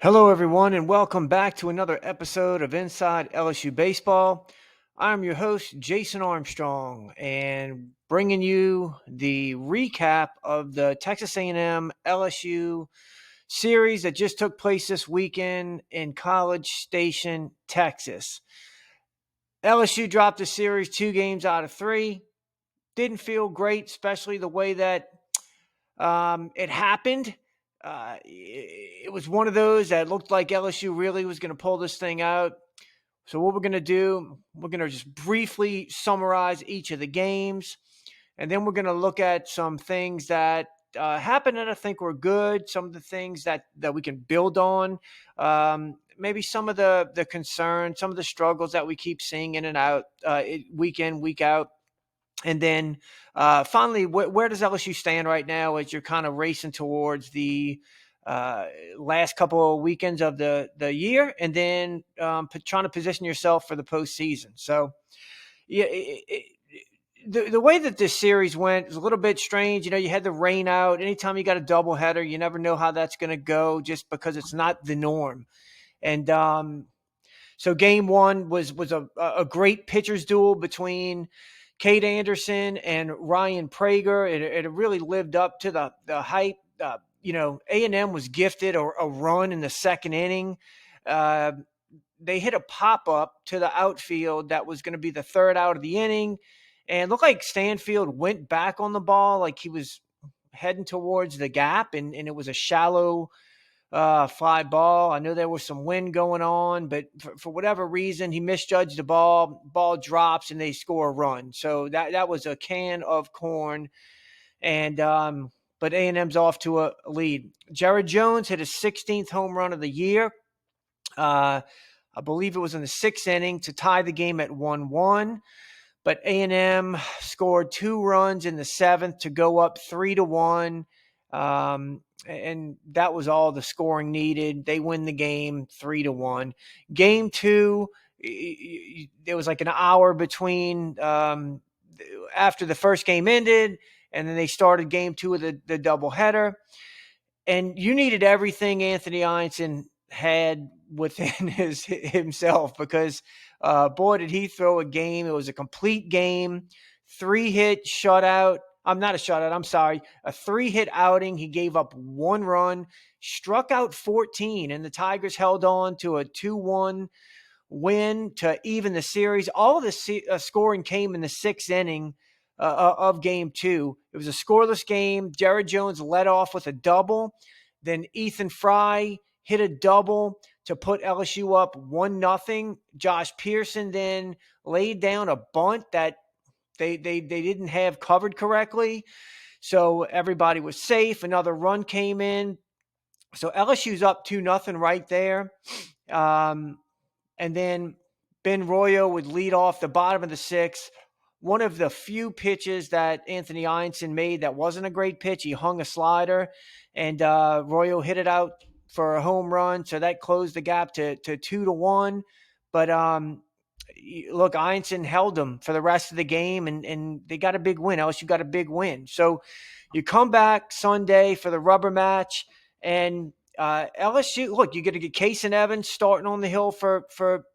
Hello, everyone, and welcome back to another episode of Inside LSU Baseball. I'm your host, Jason Armstrong, and bringing you the recap of the Texas A&M LSU series that just took place this weekend in College Station, Texas. LSU dropped the series 2 games out of 3. Didn't feel great, especially the way that it happened. It was one of those that looked like LSU really was going to pull this thing out. So what we're going to do, we're going to just briefly summarize each of the games, and then we're going to look at some things that happened that I think were good, some of the things that we can build on, maybe some of the concerns, some of the struggles that we keep seeing in and out, week in, week out. And then finally, where does LSU stand right now as you're kind of racing towards the last couple of weekends of the year, and then trying to position yourself for the postseason? So, yeah, the way that this series went was a little bit strange. You know, you had the rain out. Anytime you got a doubleheader, you never know how that's going to go just because it's not the norm. And so game one was a great pitcher's duel between Cade Anderson and Ryan Prager. It really lived up to the hype. A&M was gifted a run in the second inning. They hit a pop-up to the outfield that was going to be the third out of the inning, and looked like Stanfield went back on the ball like he was heading towards the gap, and it was a shallow fly ball. I know there was some wind going on, but for whatever reason, he misjudged the ball. Ball drops, and they score a run. So that was a can of corn. And but A&M's off to a lead. Jared Jones hit his 16th home run of the year. I believe it was in the 6th inning to tie the game at 1-1. But A&M scored 2 runs in the 7th to go up 3-1. And that was all the scoring needed. They win the game 3-1. Game 2, there was like an hour between after the first game ended, and then they started game 2 of the doubleheader. And you needed everything Anthony Einstein had within himself, because boy, did he throw a game. It was a complete game, 3-hit shutout. I'm not a shutout. I'm sorry. A 3-hit outing. He gave up 1 run, struck out 14, and the Tigers held on to a 2-1 win to even the series. All of the scoring came in the 6th inning of game 2. It was a scoreless game. Jared Jones led off with a double. Then Ethan Fry hit a double to put LSU up 1-0. Josh Pearson then laid down a bunt that they didn't have covered correctly. So everybody was safe. Another run came in. So LSU's up 2-0 right there. And then Ben Royo would lead off the bottom of the 6th. One of the few pitches that Anthony Einstein made that wasn't a great pitch. He hung a slider, and Royo hit it out for a home run. So that closed the gap to 2-1. But look, Einstein held them for the rest of the game, and they got a big win. LSU got a big win. So you come back Sunday for the rubber match, and LSU, look, you get to get Case and Evans starting on the hill for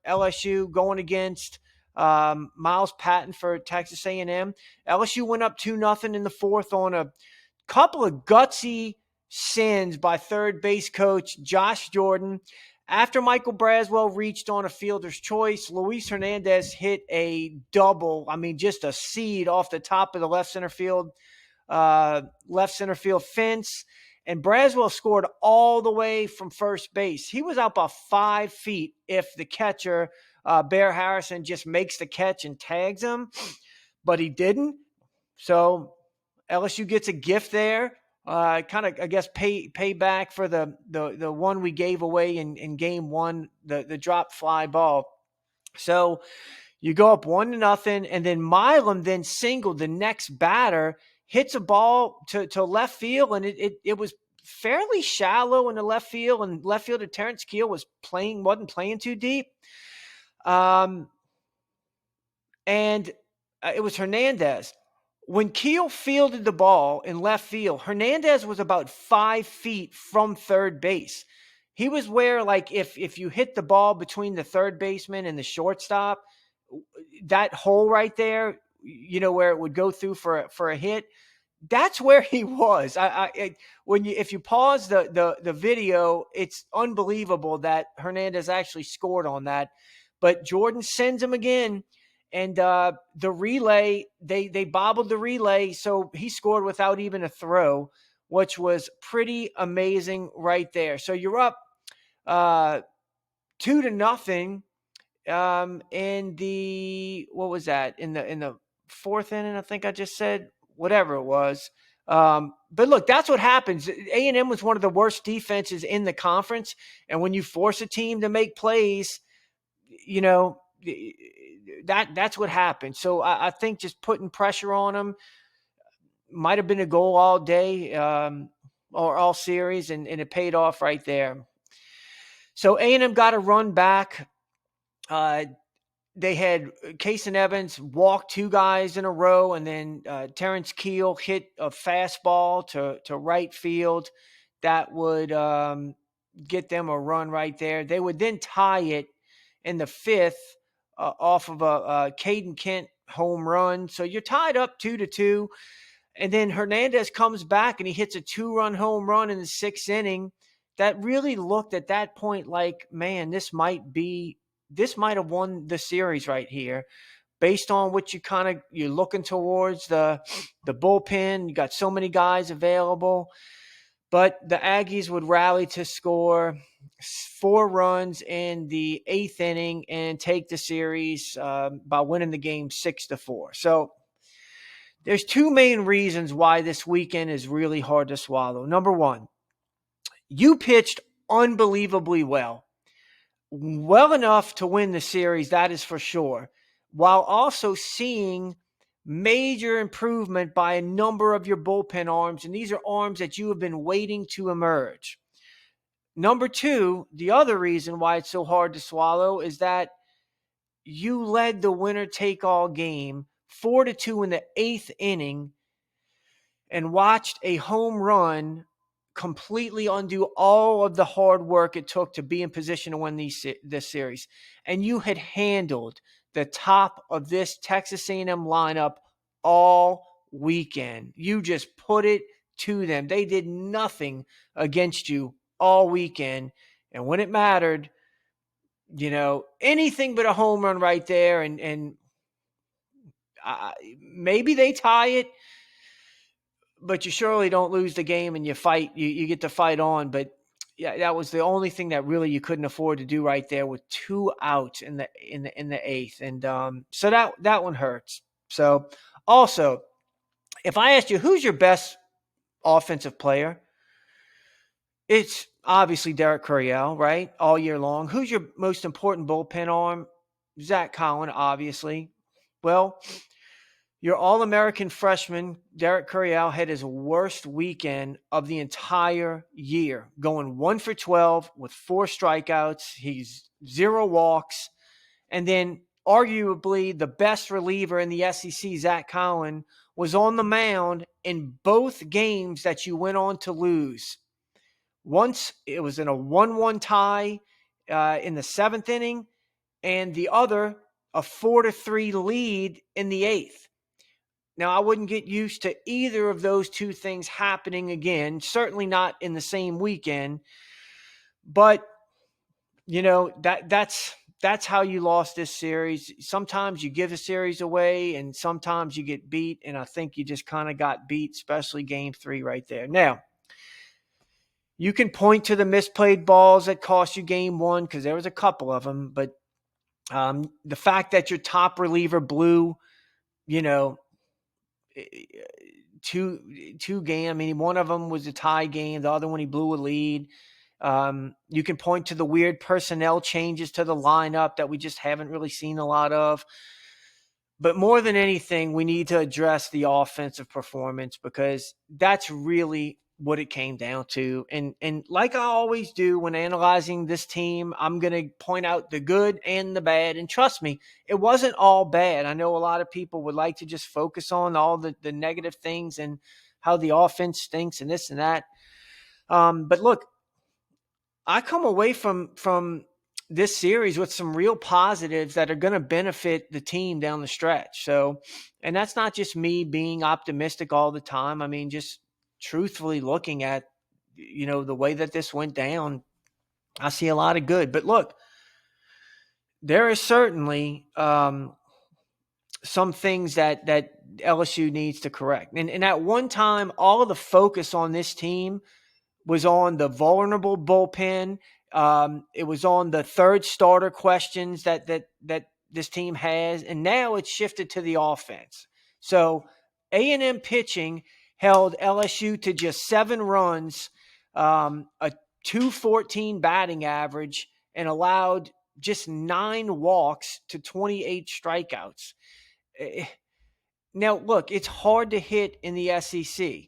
LSU, going against Miles Patton for Texas A&M. LSU went up 2-0 in the 4th on a couple of gutsy sins by third base coach Josh Jordan. After Michael Braswell reached on a fielder's choice, Luis Hernandez hit a double. I mean, just a seed off the top of the left center field fence. And Braswell scored all the way from first base. He was out by 5 feet if the catcher, Bear Harrison, just makes the catch and tags him. But he didn't. So LSU gets a gift there. Kind of, I guess, pay back for the one we gave away in game 1, the drop fly ball. So you go up 1-0, and then Milam then singled the next batter, hits a ball to left field, and it was fairly shallow in the left field, and left fielder Terrence Keel wasn't playing too deep. And it was Hernandez. When Keel fielded the ball in left field, Hernandez was about 5 feet from third base. He was where, like, if you hit the ball between the third baseman and the shortstop, that hole right there, where it would go through for a hit, that's where he was. If you pause the video, it's unbelievable that Hernandez actually scored on that. But Jordan sends him again, and the relay, they bobbled the relay, so he scored without even a throw, which was pretty amazing right there. So you're up 2-0 in the, what was that, in the fourth inning, I think I just said, whatever it was. But look, that's what happens. A&M was one of the worst defenses in the conference, and when you force a team to make plays, that's what happens. So I think just putting pressure on them might have been a goal all day, or all series, and it paid off right there. So A&M got a run back. They had Case and Evans walk two guys in a row, and then Terrence Keel hit a fastball to right field that would get them a run right there. They would then tie it in the fifth off of a Caden Kent home run. So you're tied up 2-2. And then Hernandez comes back and he hits a 2-run home run in the sixth inning. That really looked at that point like, man, this might have won the series right here, based on what you're looking towards the bullpen. You got so many guys available, but the Aggies would rally to score 4 runs in the eighth inning and take the series by winning the game 6-4. So there's 2 main reasons why this weekend is really hard to swallow. Number one, you pitched unbelievably well enough to win the series, that is for sure, while also seeing major improvement by a number of your bullpen arms, and these are arms that you have been waiting to emerge. Number two, the other reason why it's so hard to swallow is that you led the winner-take-all game 4-2 in the eighth inning and watched a home run completely undo all of the hard work it took to be in position to win this series. And you had handled the top of this Texas A&M lineup all weekend. You just put it to them. They did nothing against you all weekend. And when it mattered, anything but a home run right there. And maybe they tie it, but you surely don't lose the game, and you fight. You get to fight on. But yeah, that was the only thing that really you couldn't afford to do right there with 2 outs in the eighth, and so that one hurts. So also, if I asked you who's your best offensive player, it's obviously Derek Coryell, right? All year long. Who's your most important bullpen arm? Zach Cowan, obviously. Well, your All-American freshman, Derek Coryell, had his worst weekend of the entire year, going 1 for 12 with 4 strikeouts. He's 0 walks. And then arguably the best reliever in the SEC, Zach Cowan, was on the mound in both games that you went on to lose. Once it was in a 1-1 tie in the 7th inning, and the other a 4-3 lead in the 8th. Now, I wouldn't get used to either of those two things happening again, certainly not in the same weekend. But, that's how you lost this series. Sometimes you give a series away, and sometimes you get beat, and I think you just kind of got beat, especially game 3 right there. Now, you can point to the misplayed balls that cost you game 1, because there was a couple of them, but the fact that your top reliever blew, two game. I mean, one of them was a tie game. The other one, he blew a lead. You can point to the weird personnel changes to the lineup that we just haven't really seen a lot of. But more than anything, we need to address the offensive performance, because that's really what it came down to. And like I always do when analyzing this team, I'm going to point out the good and the bad. And trust me, it wasn't all bad. I know a lot of people would like to just focus on all the negative things and how the offense stinks and this and that. But look, I come away from this series with some real positives that are going to benefit the team down the stretch. So, and that's not just me being optimistic all the time. I mean, just truthfully looking at, the way that this went down, I see a lot of good. But look, there is certainly some things that LSU needs to correct. And at one time, all of the focus on this team was on the vulnerable bullpen. It was on the third starter questions that this team has, and now it's shifted to the offense. So A&M pitching held LSU to just 7 runs, a 214 batting average, and allowed just 9 walks to 28 strikeouts. Now, look, it's hard to hit in the SEC.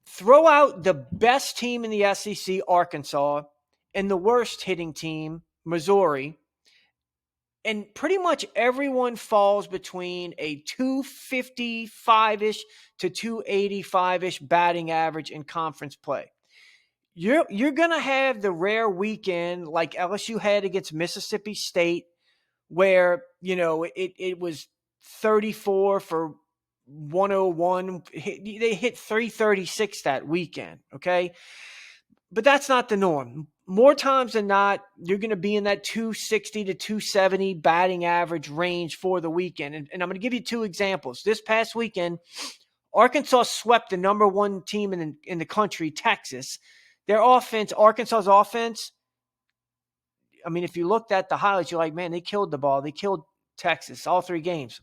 Throw out the best team in the SEC, Arkansas, and the worst hitting team, Missouri, and pretty much everyone falls between a 255-ish to 285-ish batting average in conference play. You're going to have the rare weekend like LSU had against Mississippi State where, it was 34 for 101. They hit 336 that weekend, okay? But that's not the norm. More times than not, you're going to be in that 260 to 270 batting average range for the weekend. And I'm going to give you 2 examples. This past weekend, Arkansas swept the number 1 team in the country, Texas. Their offense, Arkansas's offense, I mean, if you looked at the highlights, you're like, man, they killed the ball. They killed Texas all 3 games.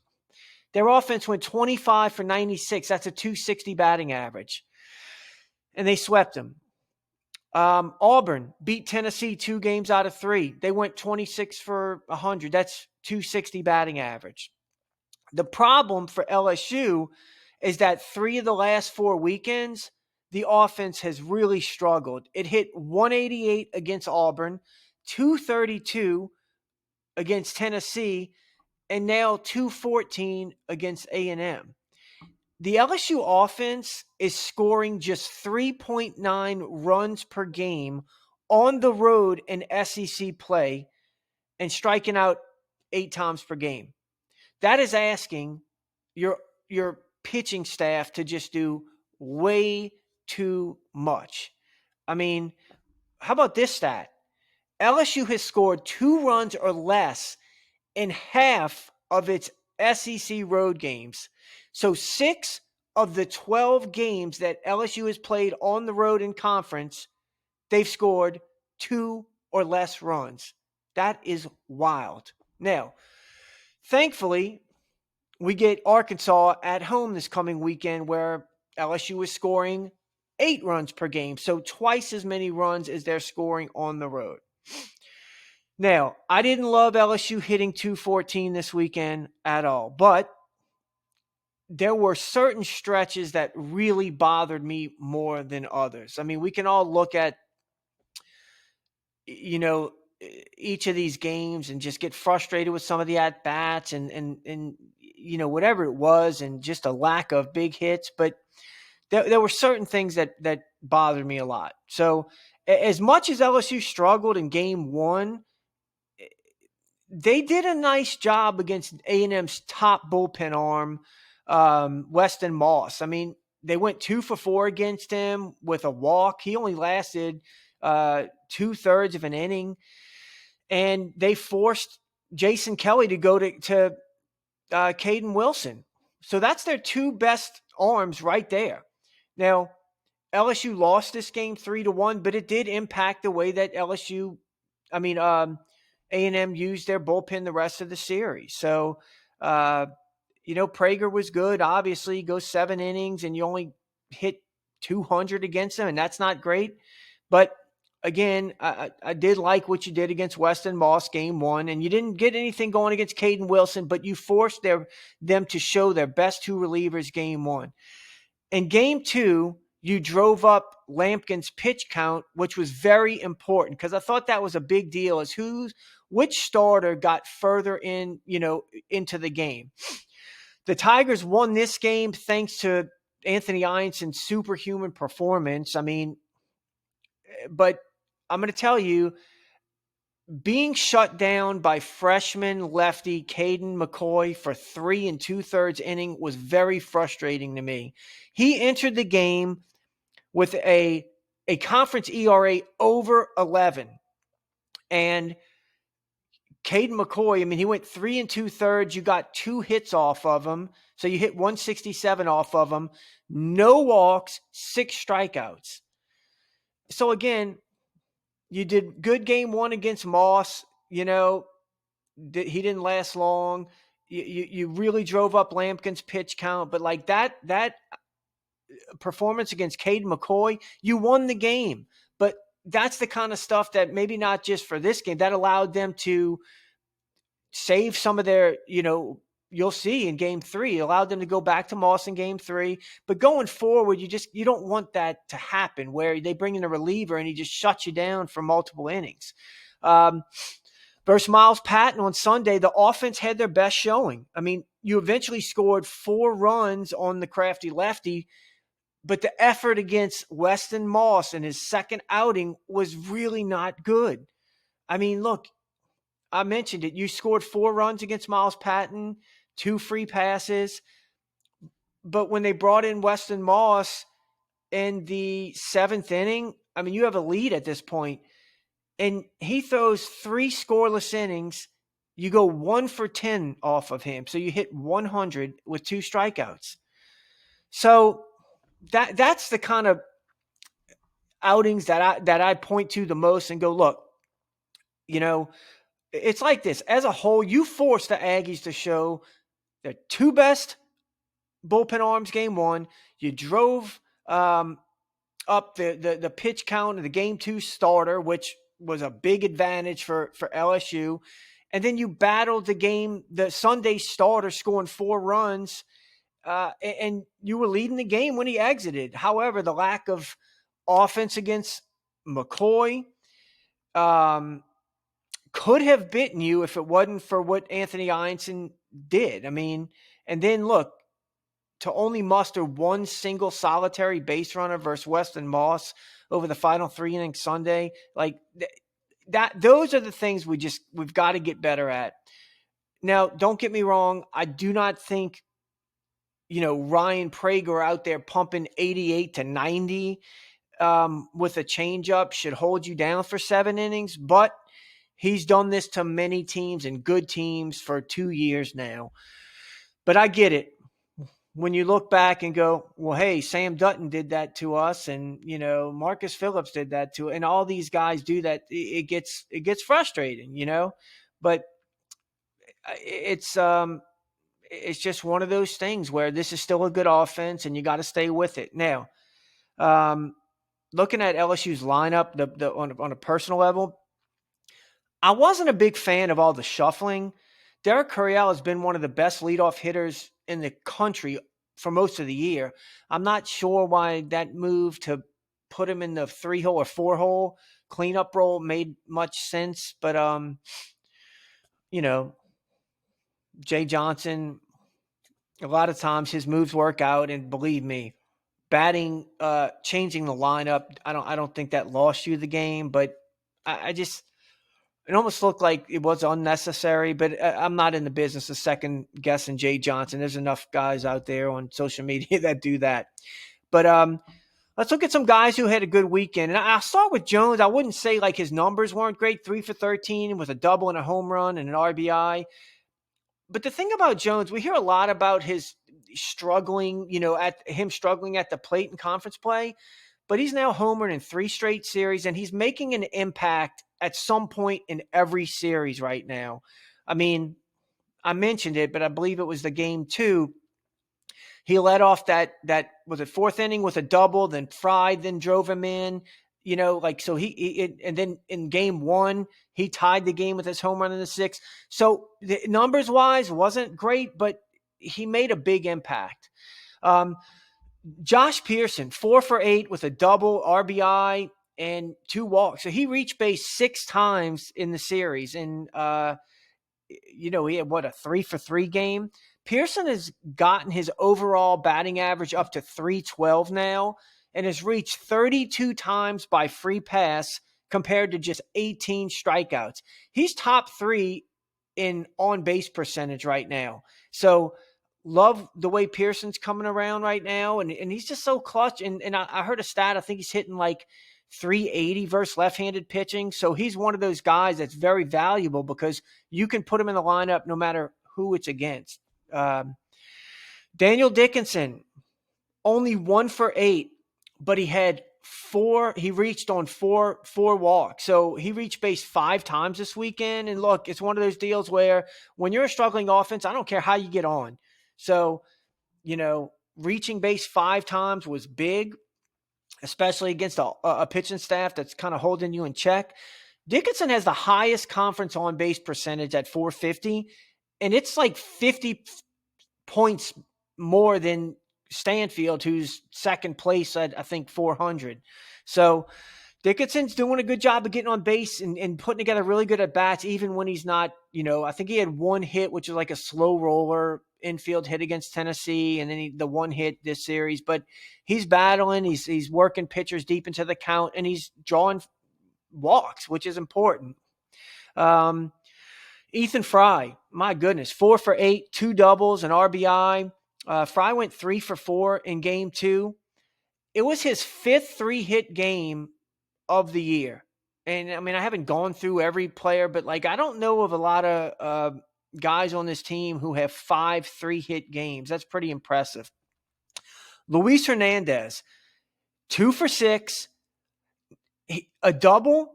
Their offense went 25 for 96. That's a 260 batting average. And they swept them. Auburn beat Tennessee 2 games out of 3. They went 26 for 100. That's 260 batting average. The problem for LSU is that 3 of the last 4 weekends, the offense has really struggled. It hit 188 against Auburn, 232 against Tennessee, and now 214 against A&M. The LSU offense is scoring just 3.9 runs per game on the road in SEC play and striking out 8 times per game. That is asking your pitching staff to just do way too much. I mean, how about this stat? LSU has scored 2 runs or less in half of its SEC road games. So 6 of the 12 games that LSU has played on the road in conference, they've scored 2 or less runs. That is wild. Now, thankfully, we get Arkansas at home this coming weekend where LSU is scoring 8 runs per game, so twice as many runs as they're scoring on the road. Now, I didn't love LSU hitting 214 this weekend at all, but there were certain stretches that really bothered me more than others. I mean, we can all look at, each of these games and just get frustrated with some of the at-bats and whatever it was, and just a lack of big hits. But there were certain things that bothered me a lot. So as much as LSU struggled in game 1, they did a nice job against A&M's top bullpen arm, Weston Moss. I mean, they went 2 for 4 against him with a walk. He only lasted 2/3 of an inning, and they forced Jason Kelly to go to Caden Wilson. So that's their 2 best arms right there. Now, LSU lost this game 3-1, but it did impact the way that A&M used their bullpen the rest of the series. So, Prager was good. Obviously, he goes 7 innings and you only hit 200 against him, and that's not great. But again, I did like what you did against Weston Moss game 1, and you didn't get anything going against Caden Wilson, but you forced them to show their best 2 relievers game 1. In game 2, you drove up Lampkin's pitch count, which was very important because I thought that was a big deal, as which starter got further into the game. The Tigers won this game thanks to Anthony Ionson's superhuman performance. I mean, but I'm going to tell you, being shut down by freshman lefty Caden McCoy for 3 2/3 inning was very frustrating to me. He entered the game with a conference ERA over 11. And Caden McCoy, I mean, he went 3 2/3. You got 2 hits off of him. So you hit 167 off of him. No walks, 6 strikeouts. So again, you did good game 1 against Moss. You know, he didn't last long. You really drove up Lampkin's pitch count. But like that performance against Caden McCoy, you won the game. But that's the kind of stuff that maybe not just for this game, that allowed them to save some of their, you'll see in game 3, allowed them to go back to Moss in game 3. But going forward, you don't want that to happen where they bring in a reliever and he just shuts you down for multiple innings. Versus Miles Patton on Sunday, the offense had their best showing. I mean, you eventually scored 4 runs on the crafty lefty, but the effort against Weston Moss in his second outing was really not good. I mean, look, I mentioned it. You scored 4 runs against Miles Patton, 2 free passes. But when they brought in Weston Moss in the 7th inning, I mean, you have a lead at this point, and he throws 3 scoreless innings. You go 1 for 10 off of him. So you hit 100 with 2 strikeouts. So that's the kind of outings that I point to the most and go, look, it's like this. As a whole, you forced the Aggies to show their 2 best bullpen arms game 1. You drove up the pitch count of the game 2 starter, which was a big advantage for LSU. And then you battled the Sunday starter, scoring 4 runs, and you were leading the game when he exited. However, the lack of offense against McCoy could have bitten you if it wasn't for what Anthony Einson did. I mean, and then look, to only muster 1 single solitary base runner versus Weston Moss over the final 3 innings Sunday, like that, those are the things we've got to get better at. Now, don't get me wrong. I do not think, Ryan Prager out there pumping 88 to 90 with a changeup should hold you down for 7 innings, but he's done this to many teams and good teams for 2 years now. But I get it. When you look back and go, well, hey, Sam Dutton did that to us, and Marcus Phillips did that to, and all these guys do that. It gets frustrating, But it's just one of those things where this is still a good offense, and you got to stay with it. Now, looking at LSU's lineup, on a personal level, I wasn't a big fan of all the shuffling. Derek Curiel has been one of the best leadoff hitters in the country for most of the year. I'm not sure why that move to put him in the 3-hole or 4-hole cleanup role made much sense. But, Jay Johnson, a lot of times his moves work out. And believe me, batting, changing the lineup, I don't think that lost you the game. But it almost looked like it was unnecessary, but I'm not in the business of second guessing Jay Johnson. There's enough guys out there on social media that do that. But let's look at some guys who had a good weekend. And I'll start with Jones. I wouldn't say like his numbers weren't great, 3 for 13 with a double and a home run and an RBI. But the thing about Jones, we hear a lot about his struggling, at the plate in conference play. But he's now homered in 3 straight series, and he's making an impact at some point in every series right now. I mean, I mentioned it, but I believe it was the game 2. He led off that was it 4th inning with a double, then Fried, then drove him in. So and then in game 1, he tied the game with his home run in the 6th. So the numbers wise wasn't great, but he made a big impact. Josh Pearson, 4 for 8 with a double, RBI, and 2 walks. So he reached base 6 times in the series. And, he had a 3 for 3 game. Pearson has gotten his overall batting average up to 312 now and has reached 32 times by free pass compared to just 18 strikeouts. He's top 3 in on-base percentage right now. So love the way Pearson's coming around right now, and he's just so clutch. And I heard a stat, I think he's hitting like 380 versus left-handed pitching. So he's one of those guys that's very valuable because you can put him in the lineup no matter who it's against. Daniel Dickinson, only 1 for 8, but he had he reached on four walks. So he reached base 5 times this weekend. And look, it's one of those deals where when you're a struggling offense, I don't care how you get on. So, reaching base 5 times was big, especially against a pitching staff that's kind of holding you in check. Dickinson has the highest conference on base percentage at 450, and it's like 50 points more than Stanfield, who's second place at, I think, 400. So Dickinson's doing a good job of getting on base and putting together really good at-bats, even when he's not, I think he had 1 hit, which is like a slow roller infield hit against Tennessee, and then the 1 hit this series. But he's battling. He's working pitchers deep into the count, and he's drawing walks, which is important. Ethan Fry, my goodness, 4 for 8, 2 doubles, an RBI. Fry went 3 for 4 in game 2. It was his 5th 3-hit game of the year. And I mean, I haven't gone through every player, but I don't know of a lot of guys on this team who have 5 3-hit games. That's pretty impressive. Luis Hernandez, 2 for 6, a double,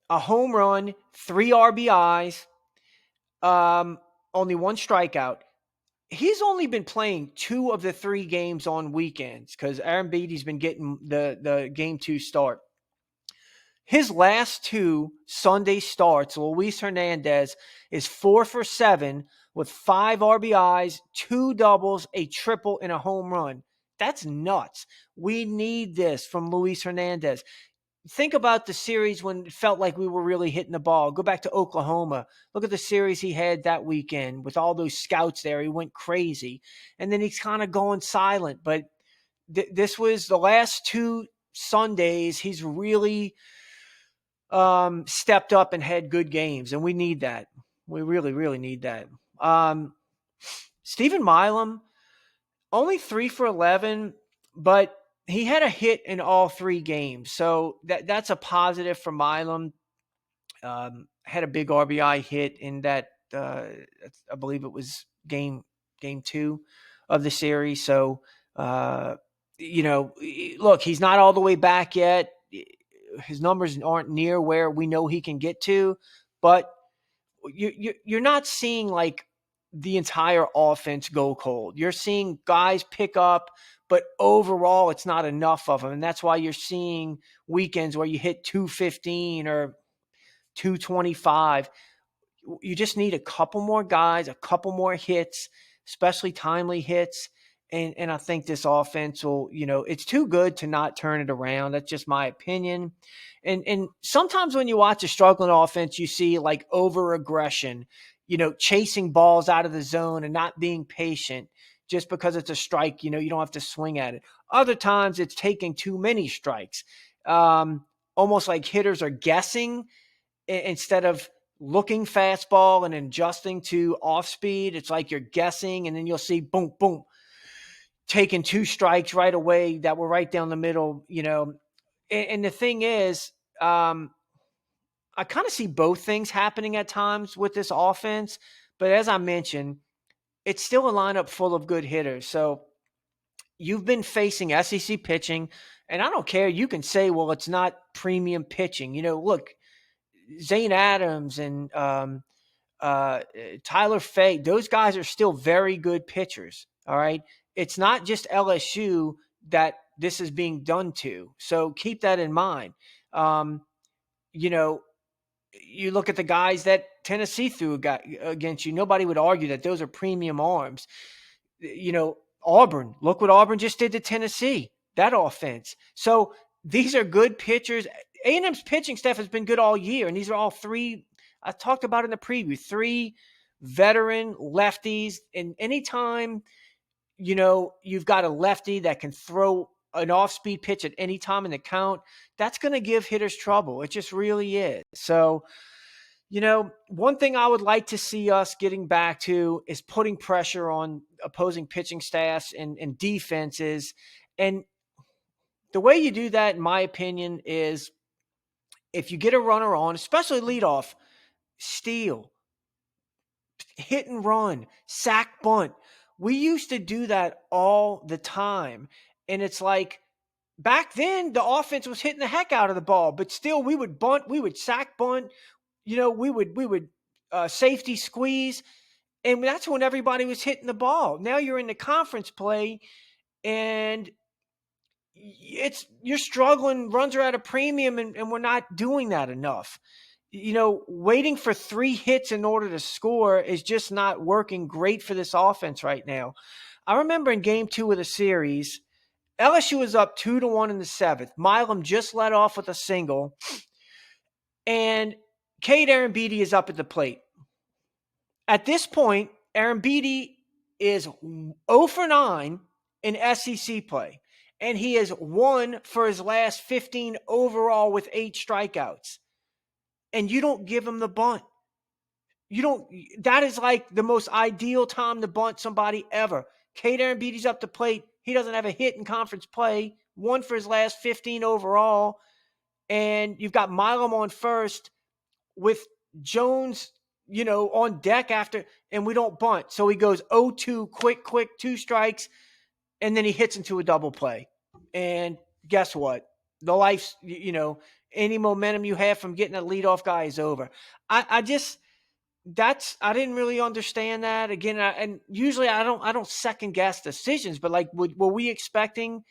a home run, 3 RBIs, only 1 strikeout. He's only been playing 2 of the 3 games on weekends because Aaron Beatty's been getting the game 2 start. His last 2 Sunday starts, Luis Hernandez is 4 for 7 with 5 RBIs, 2 doubles, a triple, and a home run. That's nuts. We need this from Luis Hernandez. Think about the series when it felt like we were really hitting the ball. Go back to Oklahoma. Look at the series he had that weekend with all those scouts there. He went crazy. And then he's kind of going silent. But this was the last 2 Sundays. He's really stepped up and had good games. And we need that. We really, really need that. Stephen Milam, only 3 for 11, but he had a hit in all 3 games. So that's a positive for Milam. Had a big RBI hit in that, I believe it was game 2 of the series. So, look, he's not all the way back yet. His numbers aren't near where we know he can get to, but you're not seeing the entire offense go cold. You're seeing guys pick up, but overall it's not enough of them. And that's why you're seeing weekends where you hit 215 or 225. You just need a couple more guys, a couple more hits, especially timely hits. And I think this offense will, it's too good to not turn it around. That's just my opinion. And sometimes when you watch a struggling offense, you see over aggression, chasing balls out of the zone and not being patient just because it's a strike. You don't have to swing at it. Other times it's taking too many strikes, almost like hitters are guessing instead of looking fastball and adjusting to off speed. It's like you're guessing, and then you'll see boom, boom, taking 2 strikes right away that were right down the middle, And the thing is, I kind of see both things happening at times with this offense. But as I mentioned, it's still a lineup full of good hitters. So you've been facing SEC pitching, and I don't care. You can say, well, it's not premium pitching. Look, Zane Adams and Tyler Fay, those guys are still very good pitchers. All right. It's not just LSU that this is being done to. So keep that in mind. You look at the guys that Tennessee threw against you. Nobody would argue that those are premium arms. Auburn, look what Auburn just did to Tennessee, that offense. So these are good pitchers. A&M's pitching staff has been good all year, and these are all 3, I talked about in the preview, 3 veteran lefties. And anytime, you've got a lefty that can throw an off-speed pitch at any time in the count, that's going to give hitters trouble. It just really is. So, one thing I would like to see us getting back to is putting pressure on opposing pitching staffs and defenses. And the way you do that, in my opinion, is if you get a runner on, especially leadoff, steal, hit and run, sack bunt. We used to do that all the time. And it's like back then the offense was hitting the heck out of the ball, but still we would bunt, we would sack bunt, we would safety squeeze. And that's when everybody was hitting the ball. Now you're in the conference play and you're struggling, runs are at a premium, and we're not doing that enough. Waiting for 3 hits in order to score is just not working great for this offense right now. I remember in game 2 of the series, LSU was up 2-1 in the 7th. Milam just led off with a single, and Cade Arrambide is up at the plate. At this point, Arrambide is 0 for 9 in SEC play, and he is 1 for his last 15 overall with 8 strikeouts. And you don't give him the bunt. That is like the most ideal time to bunt somebody ever. Cade Arrambide's up the plate. He doesn't have a hit in conference play. 1 for his last 15 overall. And you've got Milam on first with Jones, on deck after, and we don't bunt. So he goes 0-2, quick, 2 strikes, and then he hits into a double play. And guess what? The life's, any momentum you have from getting a leadoff guy is over. I didn't really understand that. Again, and usually I don't second guess decisions, but like, were we expecting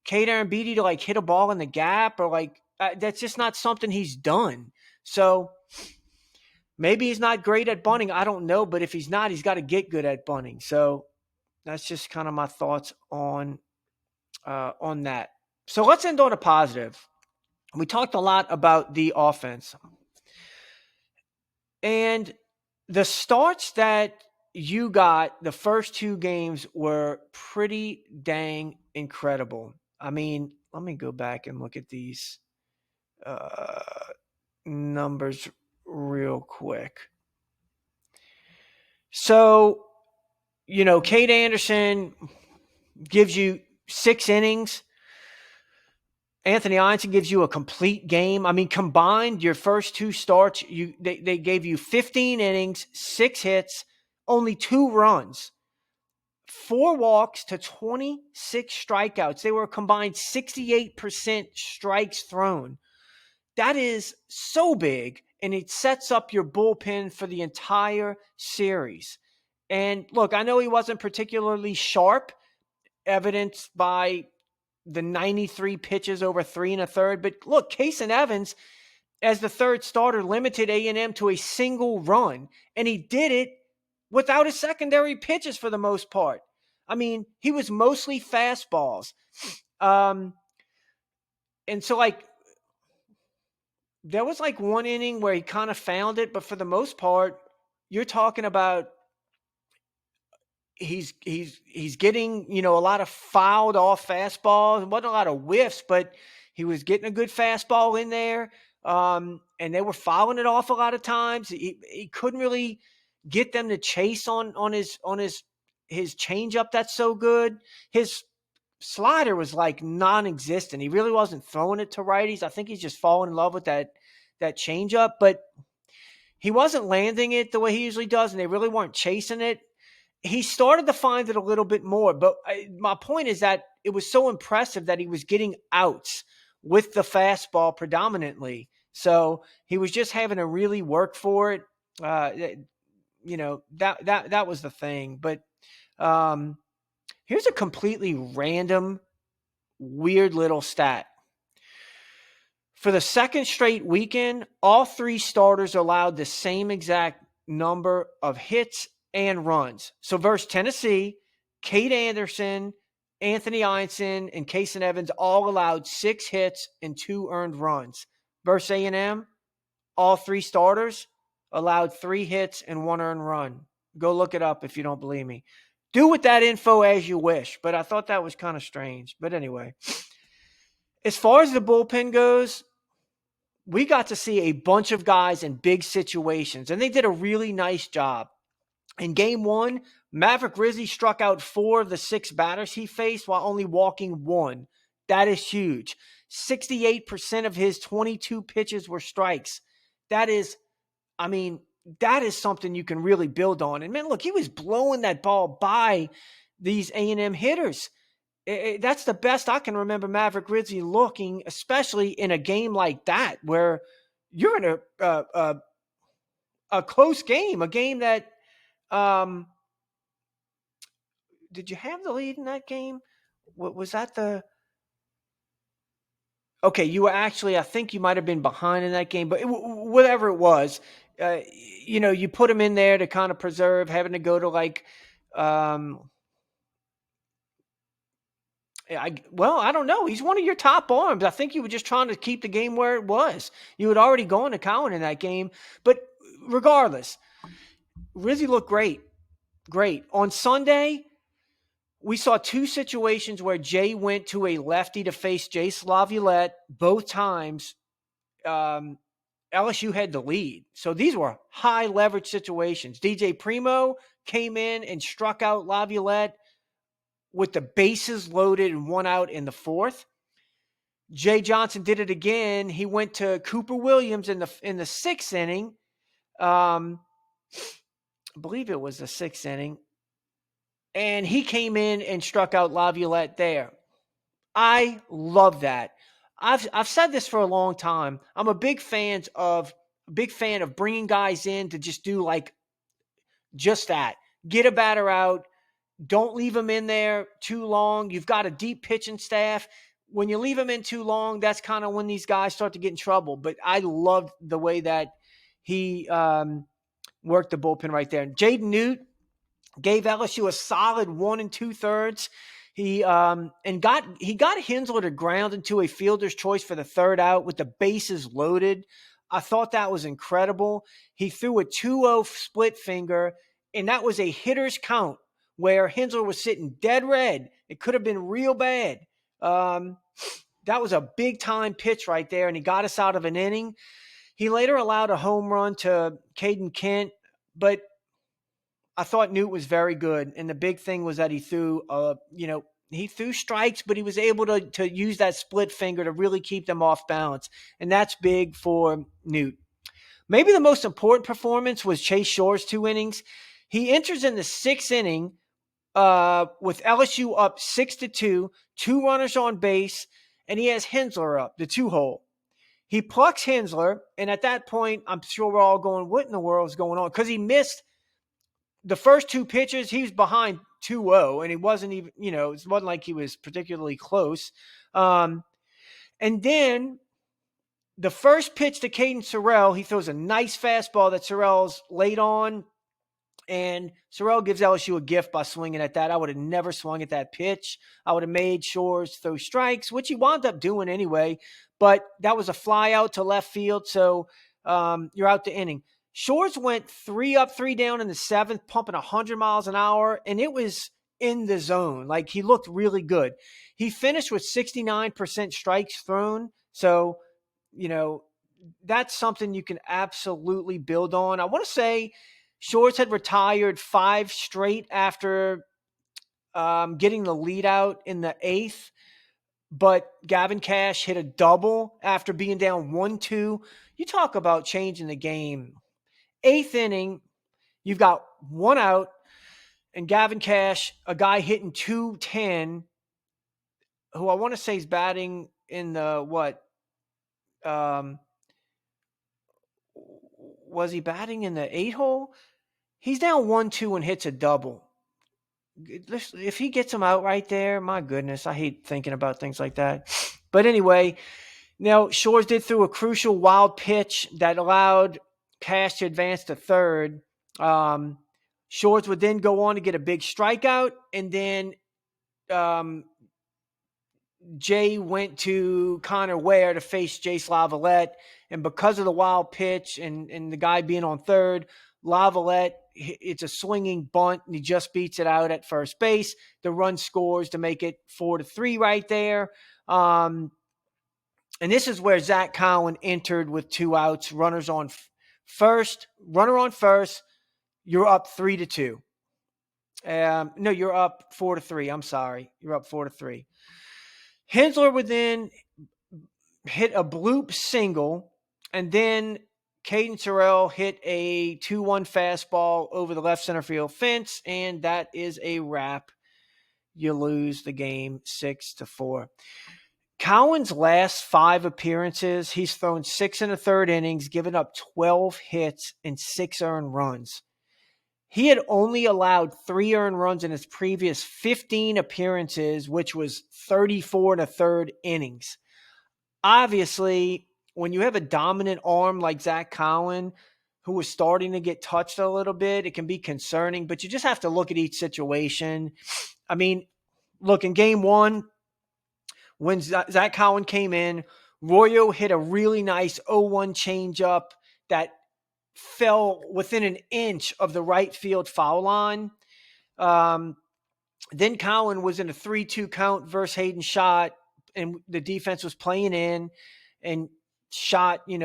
Cade Arrambide to like hit a ball in the gap or like, that's just not something he's done. So maybe he's not great at bunting. I don't know, but if he's not, he's got to get good at bunting. So that's just kind of my thoughts on that. So let's end on a positive. We talked a lot about the offense. And the starts that you got the first 2 games were pretty dang incredible. I mean, let me go back and look at these numbers real quick. So, Cade Anderson gives you 6 innings. Anthony Einstein gives you a complete game. I mean, combined, your first 2 starts, they gave you 15 innings, 6 hits, only 2 runs, 4 walks to 26 strikeouts. They were a combined 68% strikes thrown. That is so big, and it sets up your bullpen for the entire series. And look, I know he wasn't particularly sharp, evidenced by the 93 pitches over 3 1/3. But look, Jason Evans, as the third starter, limited A&M to a single run. And he did it without his secondary pitches for the most part. I mean, he was mostly fastballs. And so, like, there was like 1 inning where he kind of found it. But for the most part, you're talking about he's getting, a lot of fouled off fastballs. It wasn't a lot of whiffs, but he was getting a good fastball in there. And they were fouling it off a lot of times. He couldn't really get them to chase on his changeup that's so good. His slider was like non-existent. He really wasn't throwing it to righties. I think he's just falling in love with that changeup, but he wasn't landing it the way he usually does, and they really weren't chasing it. He started to find it a little bit more, but my point is that it was so impressive that he was getting outs with the fastball predominantly. So he was just having to really work for it. That was the thing. But here's a completely random, weird little stat. For the second straight weekend, all 3 starters allowed the same exact number of hits and runs. So versus Tennessee, Cade Anderson, Anthony Einstein, and Jason Evans all allowed 6 hits and 2 earned runs. Versus A&M, all 3 starters allowed 3 hits and 1 earned run. Go look it up if you don't believe me. do with that info as you wish. But I thought that was kind of strange. But anyway, as far as the bullpen goes, we got to see a bunch of guys in big situations, and they did a really nice job. In game one, Maverick Rizzi struck out 4 of the 6 batters he faced while only walking 1. That is huge. 68% of his 22 pitches were strikes. That is something you can really build on. And man, look, he was blowing that ball by these A&M hitters. That's the best I can remember Maverick Rizzi looking, especially in a game like that where you're in a close game, a game that did you have the lead in that game? What was that okay, you were actually, I think you might have been behind in that game, but whatever it was, you put him in there to kind of preserve having to go to I don't know. He's one of your top arms. I think you were just trying to keep the game where it was. You had already gone to Cowan in that game, but regardless, Rizzi looked great. Great. On Sunday, we saw 2 situations where Jay went to a lefty to face Jace Laviolette. Both times, LSU had the lead. So these were high leverage situations. DJ Primo came in and struck out Laviolette with the bases loaded and 1 out in the 4th. Jay Johnson did it again. He went to Cooper Williams in the 6th inning. I believe it was the 6th inning. And he came in and struck out Laviolette there. I love that. I've said this for a long time. I'm a big fan of bringing guys in to just do just that. Get a batter out. Don't leave them in there too long. You've got a deep pitching staff. When you leave them in too long, that's kind of when these guys start to get in trouble. But I loved the way that he worked the bullpen right there. Jaden Newt gave LSU a solid 1 2/3. He got Hensler to ground into a fielder's choice for the 3rd out with the bases loaded. I thought that was incredible. He threw a 2-0 split finger, and that was a hitter's count where Hensler was sitting dead red. It could have been real bad. That was a big-time pitch right there, and he got us out of an inning. He later allowed a home run to Caden Kent, but I thought Newt was very good, and the big thing was that he threw strikes, but he was able to use that split finger to really keep them off balance, and that's big for Newt. Maybe the most important performance was Chase Shore's 2 innings. He enters in the 6th inning with LSU up 6-2, 2 runners on base, and he has Hensler up, the 2-hole. He plucks Hensler, and at that point, I'm sure we're all going, what in the world is going on? Because he missed the first 2 pitches. He was behind 2-0, and he wasn't even, it wasn't like he was particularly close. And then the first pitch to Caden Sorrell, he throws a nice fastball that Sorrell's late on, and Sorrell gives LSU a gift by swinging at that. I would have never swung at that pitch. I would have made Shores throw strikes, which he wound up doing anyway, but that was a fly out to left field, so you're out the inning. Shores went 3 up, 3 down in the 7th, pumping 100 miles an hour, and it was in the zone. Like, he looked really good. He finished with 69% strikes thrown, so, that's something you can absolutely build on. I want to say Shores had retired 5 straight after getting the lead out in the 8th, but Gavin Cash hit a double after being down 1-2. You talk about changing the game. 8th inning, you've got 1 out, and Gavin Cash, a guy hitting .210, who I want to say is batting in the was he batting in the 8-hole? He's down 1-2 and hits a double. If he gets him out right there, my goodness, I hate thinking about things like that. But anyway, now Shores did throw a crucial wild pitch that allowed Cash to advance to 3rd. Shores would then go on to get a big strikeout, and then Jay went to Connor Ware to face Jace Laviolette, And because of the wild pitch and the guy being on third, Lavalette, it's a swinging bunt, and he just beats it out at first base. The run scores to make it 4-3 right there. And this is where Zach Cowan entered with 2 outs, runners on first, runner on first. You're up 3-2. No, you're up 4-3. I'm sorry. You're up 4-3. Hensler would then hit a bloop single, and then Caden Terrell hit a 2-1 fastball over the left center field fence, and that is a wrap. You lose the game 6-4. Cowan's last 5 appearances, he's thrown 6 1/3 innings, given up 12 hits and 6 earned runs. He had only allowed 3 earned runs in his previous 15 appearances, which was 34 1/3 innings. Obviously, when you have a dominant arm like Zach Cowan, who was starting to get touched a little bit, it can be concerning, but you just have to look at each situation. I mean, look, in game 1, when Zach Cowan came in, Royo hit a really nice 0-1 changeup that fell within an inch of the right field foul line. Then Cowan was in a 3-2 count versus Hayden Schott, and the defense was playing in, and Schott, hit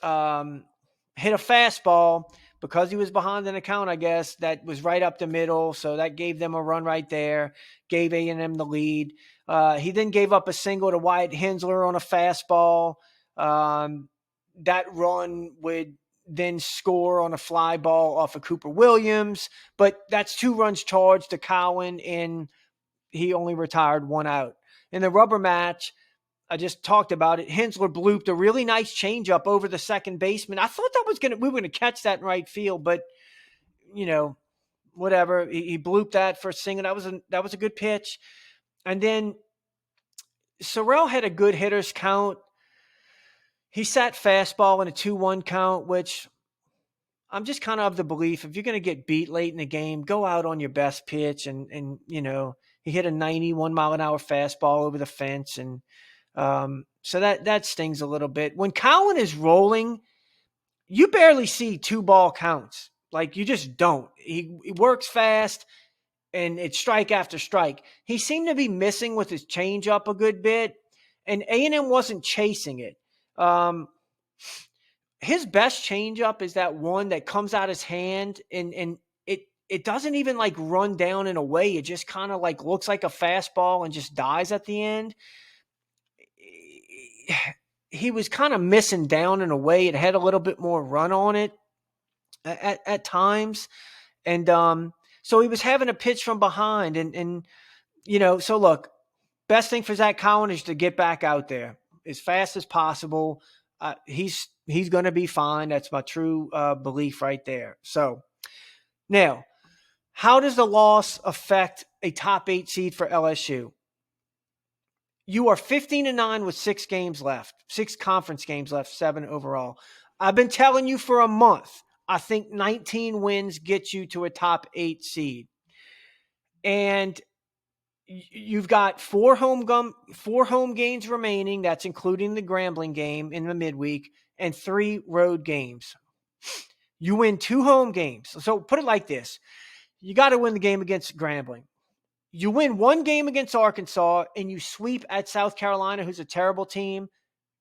a fastball because he was behind in the count, I guess, that was right up the middle. So that gave them a run right there, gave A&M the lead. He then gave up a single to Wyatt Hensler on a fastball. That run would then score on a fly ball off of Cooper Williams, but that's 2 runs charged to Cowan, and he only retired 1 out. In the rubber match, I just talked about it. Hensler blooped a really nice changeup over the second baseman. I thought we were gonna catch that in right field, but whatever. He blooped that for a single. That was a good pitch. And then Sorrell had a good hitter's count. He sat fastball in a 2-1 count, which I'm just kind of the belief, if you're going to get beat late in the game, go out on your best pitch. And he hit a 91 mile an hour fastball over the fence. And so that stings a little bit. When Cowan is rolling, you barely see 2-ball counts. Like, you just don't. He works fast, and it's strike after strike. He seemed to be missing with his changeup a good bit, and A&M wasn't chasing it. His best changeup is that one that comes out his hand, and it doesn't even like run down in a way. It just kind of like looks like a fastball and just dies at the end. He was kind of missing down in a way. It had a little bit more run on it at times. And so he was having a pitch from behind. And so look, best thing for Zach Cowan is to get back out there as fast as possible. He's going to be fine. That's my true belief right there. So now, how does the loss affect a top 8 seed for LSU? You are 15-9 with 6 games left, 6 conference games left, 7 overall. I've been telling you for a month, I think 19 wins get you to a top 8 seed. And you've got 4 home games remaining. That's including the Grambling game in the midweek, and 3 road games. You win 2 home games. So put it like this. You got to win the game against Grambling. You win 1 game against Arkansas, and you sweep at South Carolina, who's a terrible team,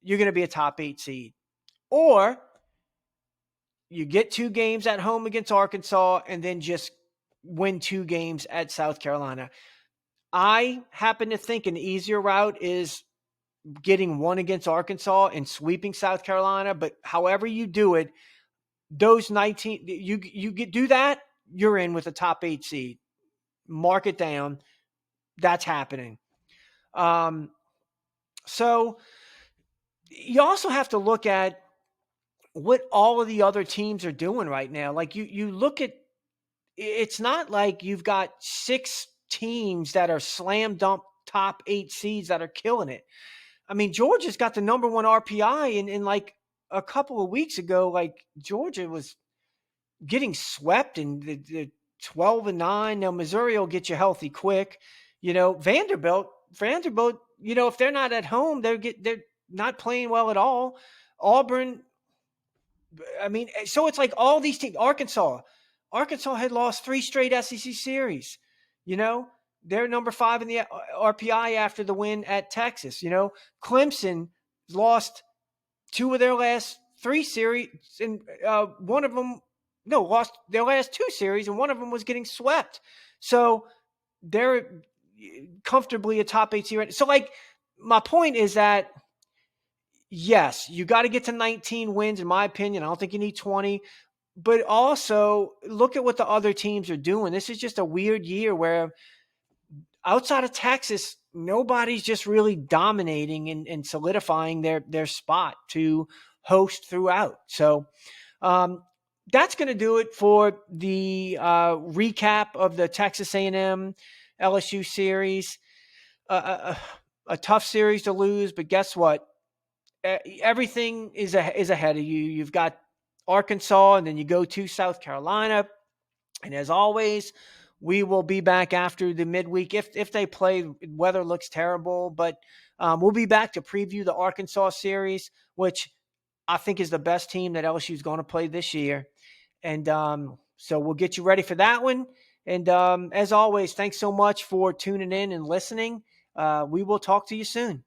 you're going to be a top 8 seed. Or you get 2 games at home against Arkansas and then just win 2 games at South Carolina. I happen to think an easier route is getting 1 against Arkansas and sweeping South Carolina, but however you do it, those 19, you do that, you're in with a top 8 seed. Mark it down. That's happening. So you also have to look at what all of the other teams are doing right now. Like you look at, it's not like you've got 6 teams that are slam dunk top 8 seeds that are killing it. I mean, Georgia's got the number 1 RPI, and like a couple of weeks ago, like Georgia was getting swept in the 12-9. Now Missouri will get you healthy quick. Vanderbilt, if they're not at home, they're not playing well at all. Auburn. I mean, so it's like all these teams. Arkansas had lost 3 straight SEC series. You know, they're number 5 in the RPI after the win at Texas. You know, Clemson lost 2 of their last 3 series, and one of them lost their last 2 series, and one of them was getting swept. So they're comfortably a top 8 seed. So, like, my point is that, yes, you got to get to 19 wins, in my opinion. I don't think you need 20. But also, look at what the other teams are doing. This is just a weird year where outside of Texas, nobody's just really dominating and solidifying their spot to host throughout. So that's going to do it for the recap of the Texas A&M LSU series. A tough series to lose, but guess what? Everything is ahead of you. You've got Arkansas, and then you go to South Carolina. And as always, we will be back after the midweek. If they play, weather looks terrible, but we'll be back to preview the Arkansas series, which I think is the best team that LSU is going to play this year. And so we'll get you ready for that one. And as always, thanks so much for tuning in and listening. We will talk to you soon.